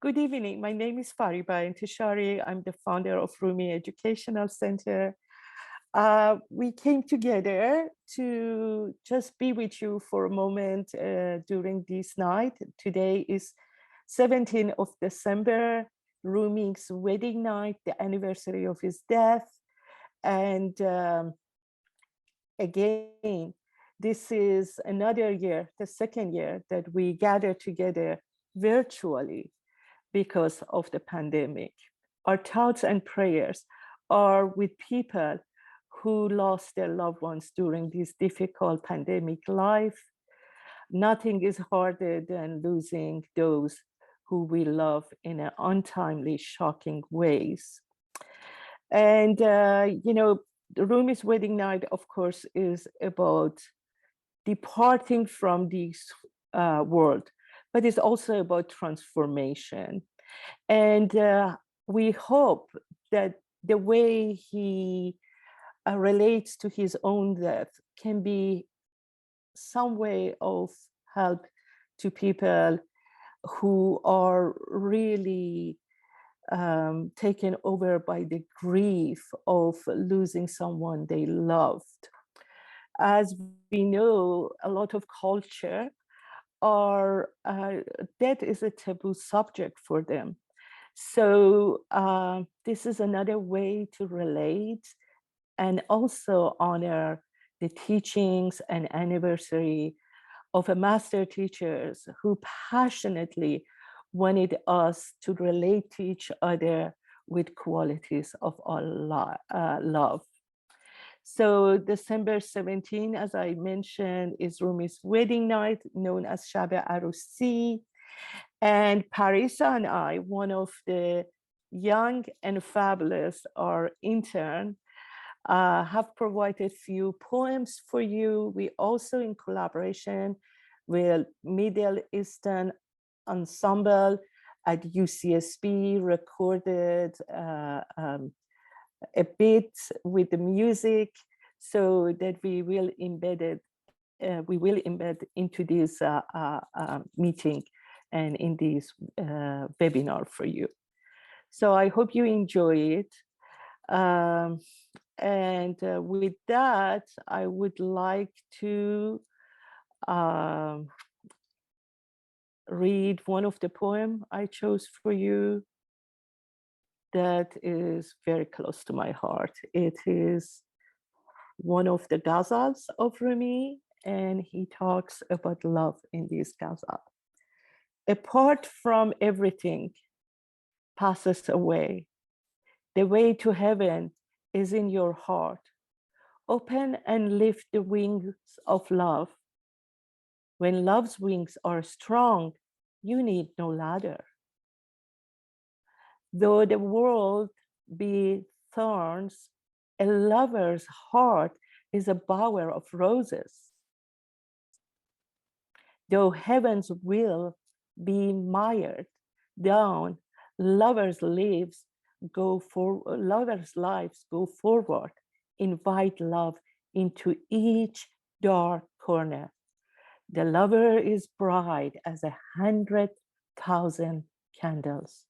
Good evening. My name is Fariba Enteshari. I'm the founder of Rumi Educational Center. We came together to just be with you for a moment during this night. Today is 17th of December, Rumi's wedding night, the anniversary of his death. And again, this is another year, the second year that we gather together virtually because of the pandemic. Our thoughts and prayers are with people who lost their loved ones during this difficult pandemic life. Nothing is harder than losing those who we love in an untimely, shocking ways. And, Rumi's wedding night, of course, is about departing from this world, but it's also about transformation. And we hope that the way he relates to his own death can be some way of help to people who are really taken over by the grief of losing someone they loved. As we know, a lot of culture are death is a taboo subject for them. So this is another way to relate and also honor the teachings and anniversary of a master teachers who passionately wanted us to relate to each other with qualities of our love. So December 17, as I mentioned, is Rumi's wedding night, known as Shab Arusi. And Parisa and I, one of the young and fabulous, our intern, have provided few poems for you. We also, in collaboration with Middle Eastern Ensemble at UCSB, recorded a bit with the music, so that we will embed into this meeting and in this webinar for you. So I hope you enjoy it. And with that, I would like to read one of the poems I chose for you that is very close to my heart. It is one of the ghazals of Rumi, and he talks about love in this ghazal. Apart from everything passes away. The way to heaven is in your heart. Open and lift the wings of love. When love's wings are strong, you need no ladder. Though the world be thorns, a lover's heart is a bower of roses. Though heaven's will be mired down, lovers' lives go forward. Invite love into each dark corner. The lover is bright as 100,000 candles.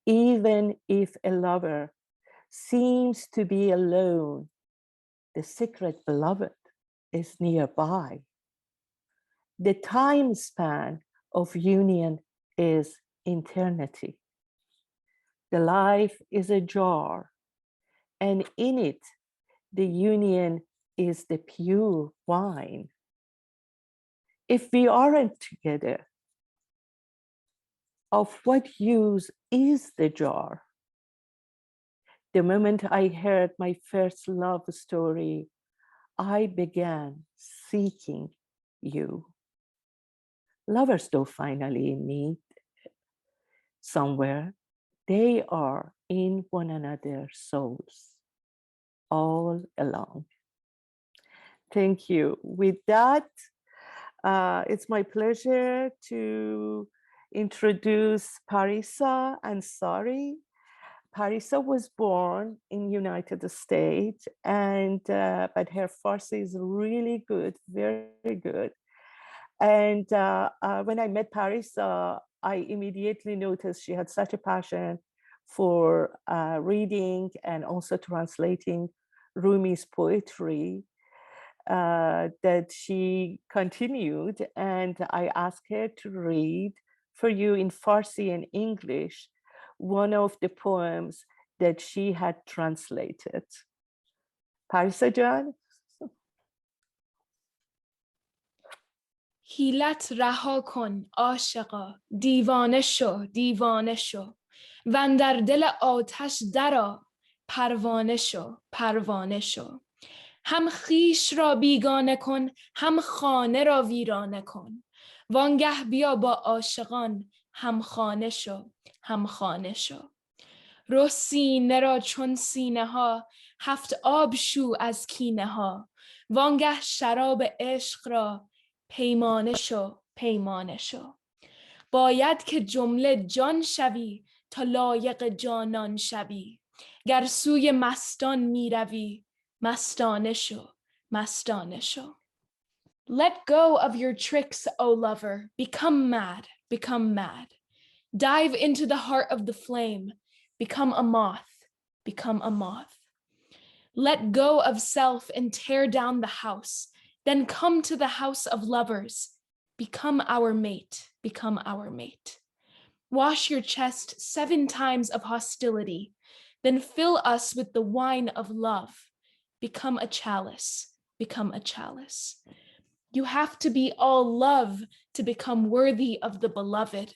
Even if a lover seems to be alone, the secret beloved is nearby. The time span of union is eternity. The life is a jar, and in it, the union is the pure wine. If we aren't together, of what use is the jar? The moment I heard my first love story, I began seeking you. Lovers don't finally meet somewhere. They are in one another's souls, all along. Thank you. With that, it's my pleasure to introduce Parisa Ansari. Parisa was born in United States, and but her Farsi is really good, very good. And when I met Parisa, I immediately noticed she had such a passion for reading and also translating Rumi's poetry that she continued. And I asked her to read for you in Farsi and English one of the poems that she had translated. Parisa Jan? حیلت رها کن عاشقا دیوانه شو دیوانه شو وندر دل آتش درآ پروانه شو پروانه شو هم خویش را بیگانه کن هم خانه را ویرانه کن وانگه بیا با عاشقان هم خانه شو هم خانه شو رو سینه را چون سینه ها 7 آب شو از کینه ها وانگه شراب عشق را پیمانه شو پیمانه شو باید که جمله جان شوی تا لایق جانان شوی گر سوی مستان می روی مستانه شو مستانه شو. Let go of your tricks, O lover. Become mad, become mad. Dive into the heart of the flame. Become a moth, become a moth. Let go of self and tear down the house. Then come to the house of lovers. Become our mate, become our mate. Wash your chest 7 times of hostility. Then fill us with the wine of love. Become a chalice, become a chalice. You have to be all love to become worthy of the beloved.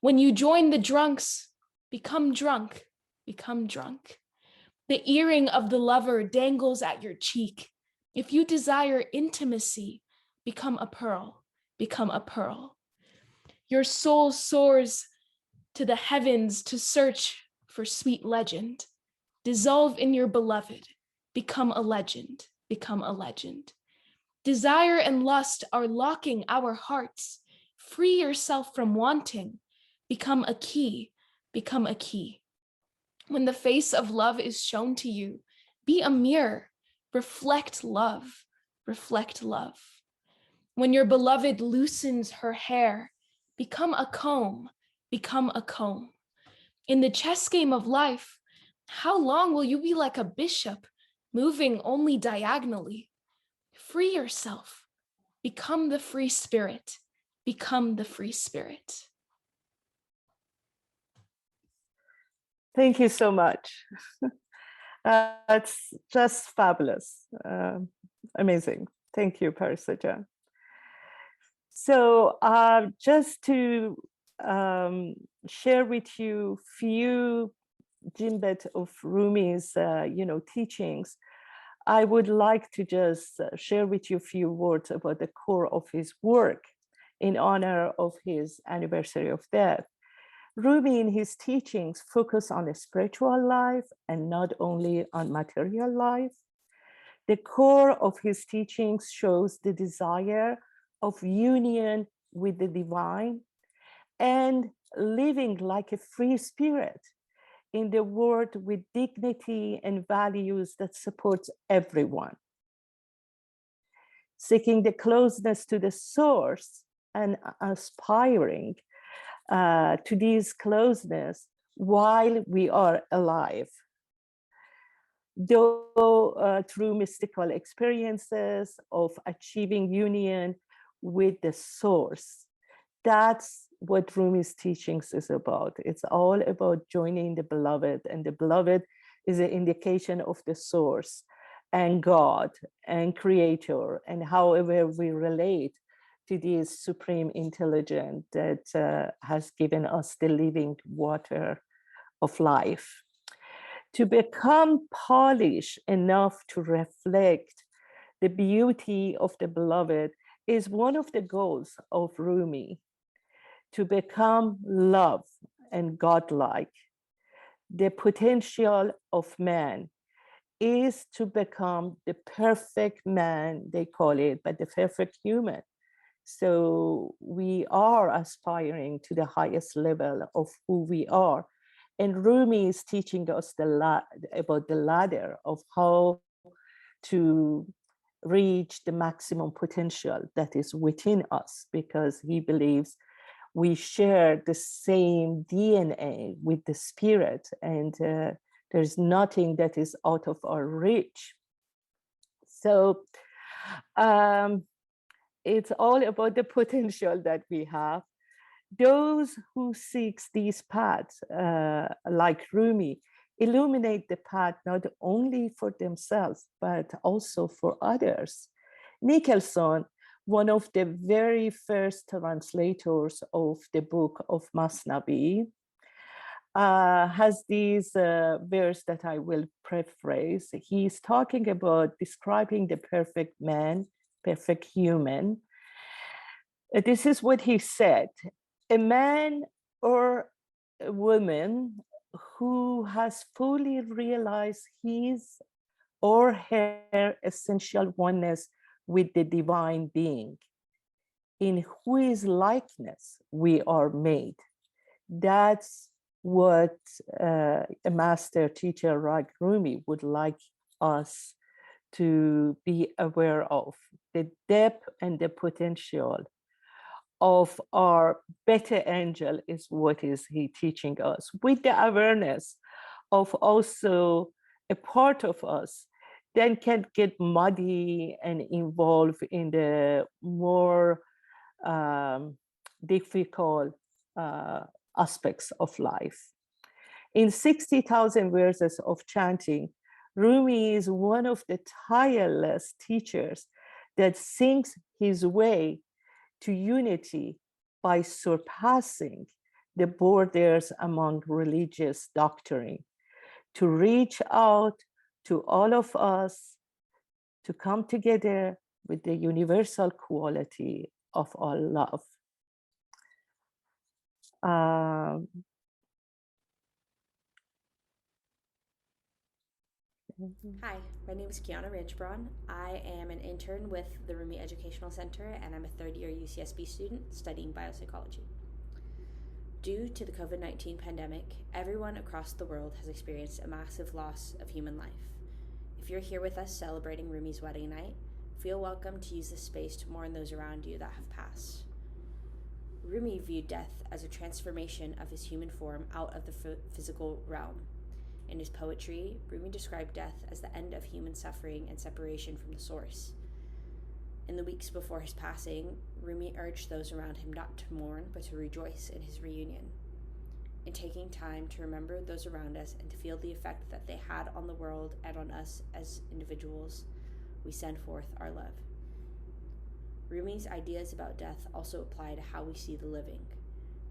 When you join the drunks, become drunk, become drunk. The earring of the lover dangles at your cheek. If you desire intimacy, become a pearl, become a pearl. Your soul soars to the heavens to search for sweet legend. Dissolve in your beloved, become a legend, become a legend. Desire and lust are locking our hearts. Free yourself from wanting. Become a key, become a key. When the face of love is shown to you, be a mirror. Reflect love, reflect love. When your beloved loosens her hair, become a comb, become a comb. In the chess game of life, how long will you be like a bishop, moving only diagonally? Free yourself. Become the free spirit. Become the free spirit. Thank you so much. It's just fabulous. Amazing. Thank you, Parisa. So just to share with you few jinbet of Rumi's teachings, I would like to just share with you a few words about the core of his work in honor of his anniversary of death. Rumi in his teachings focus on the spiritual life and not only on material life. The core of his teachings shows the desire of union with the divine and living like a free spirit in the world with dignity and values that supports everyone. Seeking the closeness to the source and aspiring to this closeness while we are alive. Though through mystical experiences of achieving union with the source. That's what Rumi's teachings is about. It's all about joining the beloved, and the beloved is an indication of the source and God and creator, and however we relate to this supreme intelligence that has given us the living water of life. To become polished enough to reflect the beauty of the beloved is one of the goals of Rumi. To become love and godlike. The potential of man is to become the perfect man, they call it, but the perfect human. So we are aspiring to the highest level of who we are. And Rumi is teaching us about the ladder of how to reach the maximum potential that is within us, because he believes we share the same DNA with the spirit, and there's nothing that is out of our reach. So it's all about the potential that we have. Those who seek these paths, like Rumi, illuminate the path not only for themselves, but also for others. Nicholson, one of the very first translators of the book of Masnavi, has these verse that I will paraphrase. He's talking about describing the perfect man, perfect human. This is what he said: a man or a woman who has fully realized his or her essential oneness with the divine being, in whose likeness we are made. That's what a master teacher like Rumi would like us to be aware of, the depth and the potential of our better angel is what is he teaching us, with the awareness of also a part of us then can get muddy and involve in the more difficult aspects of life. In 60,000 verses of chanting, Rumi is one of the tireless teachers that sings his way to unity by surpassing the borders among religious doctrine, to reach out to all of us, to come together with the universal quality of all love. Hi, my name is Kiana Ranjbaran. I am an intern with the Rumi Educational Center, and I'm a third-year UCSB student studying biopsychology. Due to the COVID-19 pandemic, everyone across the world has experienced a massive loss of human life. If you're here with us celebrating Rumi's wedding night, feel welcome to use this space to mourn those around you that have passed. Rumi viewed death as a transformation of his human form out of the physical realm. In his poetry, Rumi described death as the end of human suffering and separation from the source. In the weeks before his passing, Rumi urged those around him not to mourn, but to rejoice in his reunion. In taking time to remember those around us and to feel the effect that they had on the world and on us as individuals, we send forth our love. Rumi's ideas about death also apply to how we see the living.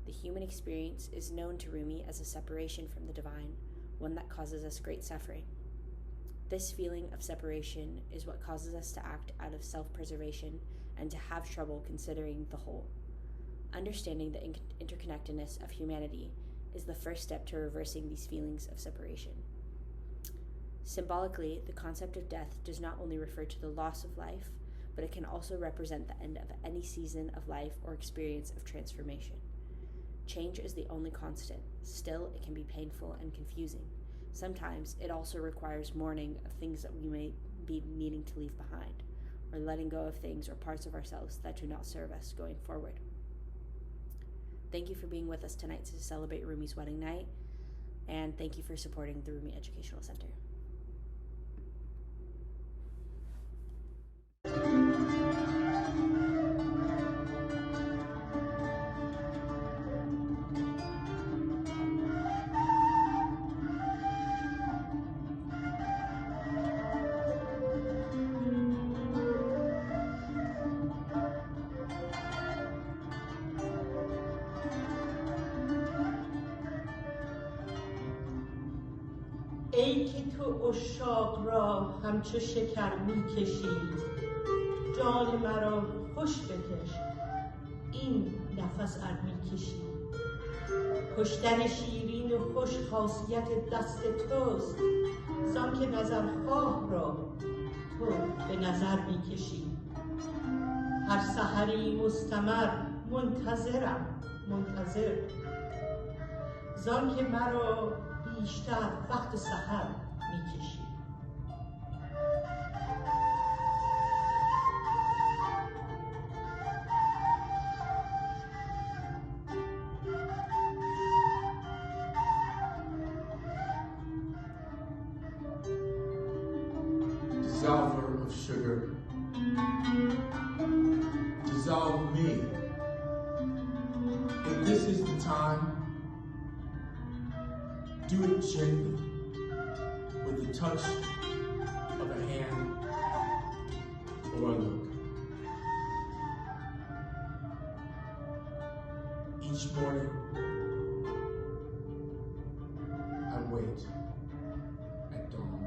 The human experience is known to Rumi as a separation from the divine, one that causes us great suffering. This feeling of separation is what causes us to act out of self-preservation and to have trouble considering the whole. Understanding the interconnectedness of humanity is the first step to reversing these feelings of separation. Symbolically, the concept of death does not only refer to the loss of life, but it can also represent the end of any season of life or experience of transformation. Change is the only constant. Still, it can be painful and confusing. Sometimes it also requires mourning of things that we may be needing to leave behind, or letting go of things or parts of ourselves that do not serve us going forward. Thank you for being with us tonight to celebrate Rumi's wedding night, and thank you for supporting the Rumi Educational Center. ای که تو عشاق را همچو شکر می‌کشی، جان مرا خوش بکش این نفس ار می‌کشی. کشتن شیرین و خوش خاصیت دست توست، زان که نظرخواه را تو به نظر می‌کشی. هر سحری مستمر منتظرم، منتظر، زان که مرا بیشتر وقت سحر می‌کشی. Dissolver of sugar, dissolve me. If this is the time, do it gently, with the touch of a hand or a look. Each morning, I wait at dawn.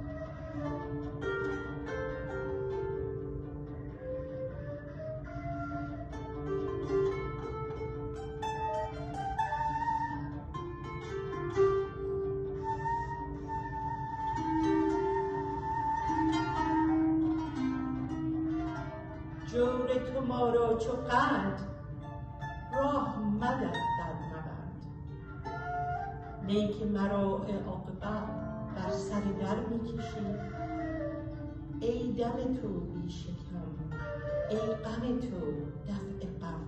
جور تو ما را چو قند راه مدر در نبرد. ای که مرا عاقبت بر سر در میکشی، ای دم تو بی شکم، ای غم تو دفع غم،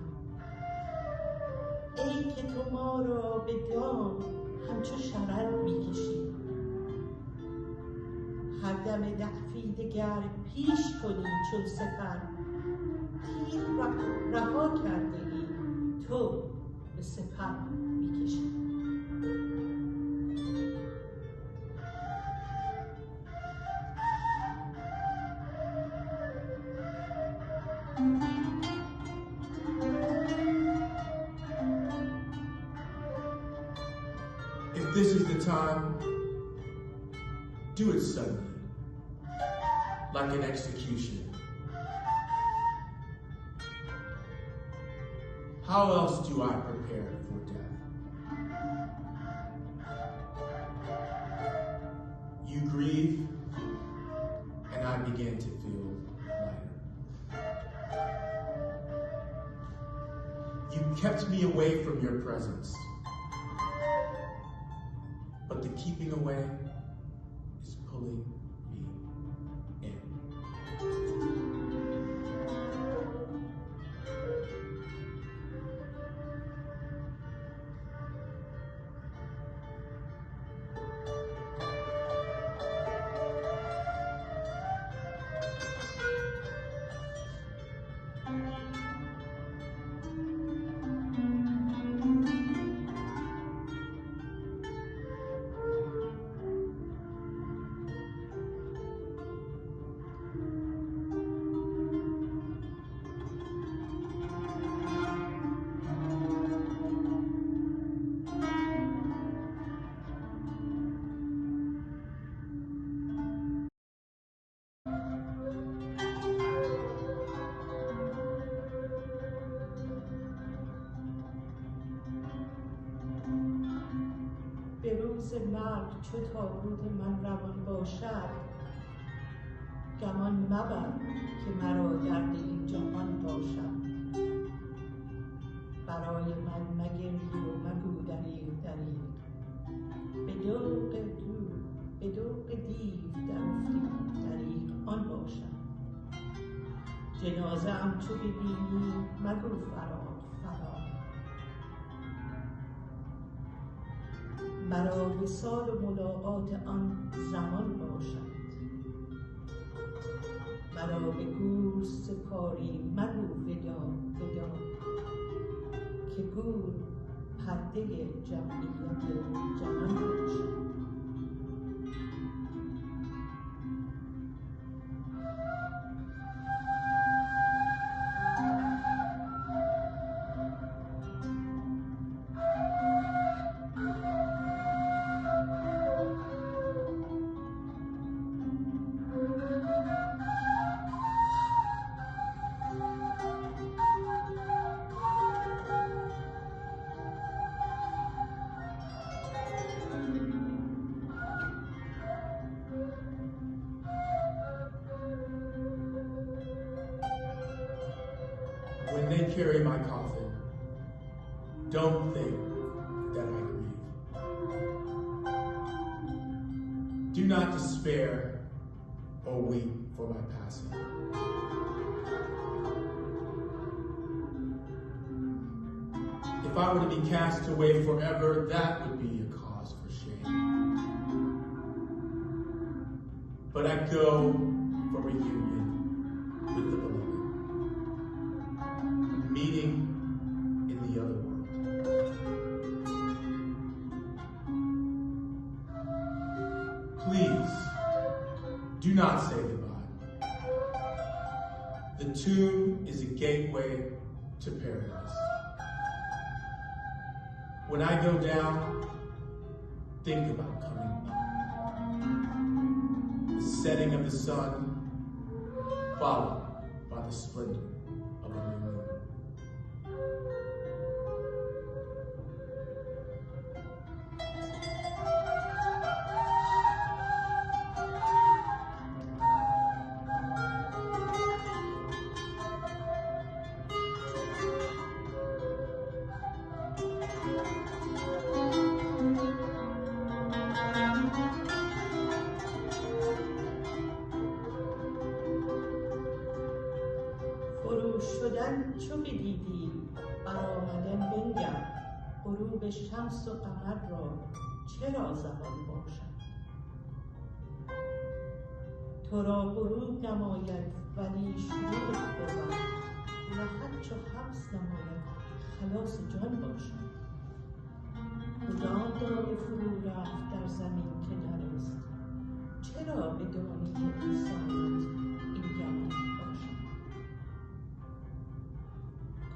ای که تو ما را به دام همچو شرر میکشی، هر دم ضعفی دگر پیش کنی چون سپر، تیر رها کرده ای تو به سپر میکشی. If this is the time, do it suddenly, like an execution. How else do I prepare for death? You grieve, and I begin to feel lighter. You kept me away from your presence, but the keeping away is pulling me in. به روز مرگ چو تابوت من روان باشد، گمان مبر که مرا درد این جهان باشد. برای من مگری و مگو دریغ دریغ، به دوغ دیو در افتی دریغ آن باشد. جنازه ام چو ببینی مگو فرار فرار، مرا وصال و ملاقات آن زمان باشد. مرا به گور سپاری مگو ودا ودا، که گور پرده جمعیت جهان باشد. When they carry my coffin, don't think that I grieve. Do not despair or weep for my passing. If I were to be cast away forever, that would be a cause for shame. But I go for reunion with the beloved. Meeting in the other world. Please, do not say goodbye. The tomb is a gateway to paradise. When I go down, think about coming up. The setting of the sun, followed by the splendor of a new moon. فرو شدن چو بدیدی برآمدن بنگر غروب شمس و قمر را چرا زبان باشد. تو را غروب نماید ولی شروع بود، لحد چو حبس نماید خلاص جان باشد. کدام دانه فرو رفت در زمین که نرست، چرا به دانه انسانت این گمان باشد.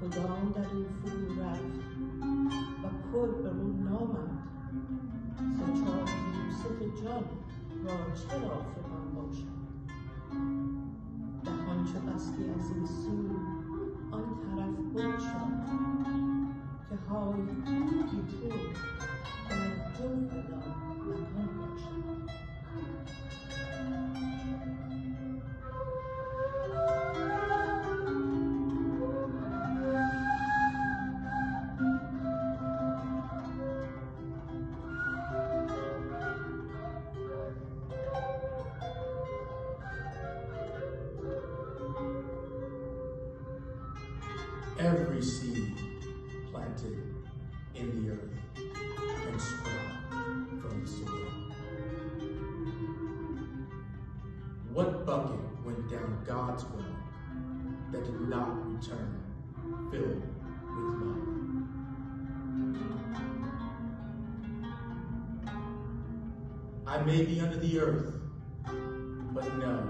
کدام در او فرو رفت و پر بر او نامد، ز چاه یوسف جان را چرا فغان باشد. دهان چو بستی از این سو آن طرف بگشا، که های تو در جوف آن مکان باشد. Every seed planted in the earth can sprout from the soil. What bucket went down God's well that did not return filled with love? I may be under the earth, but know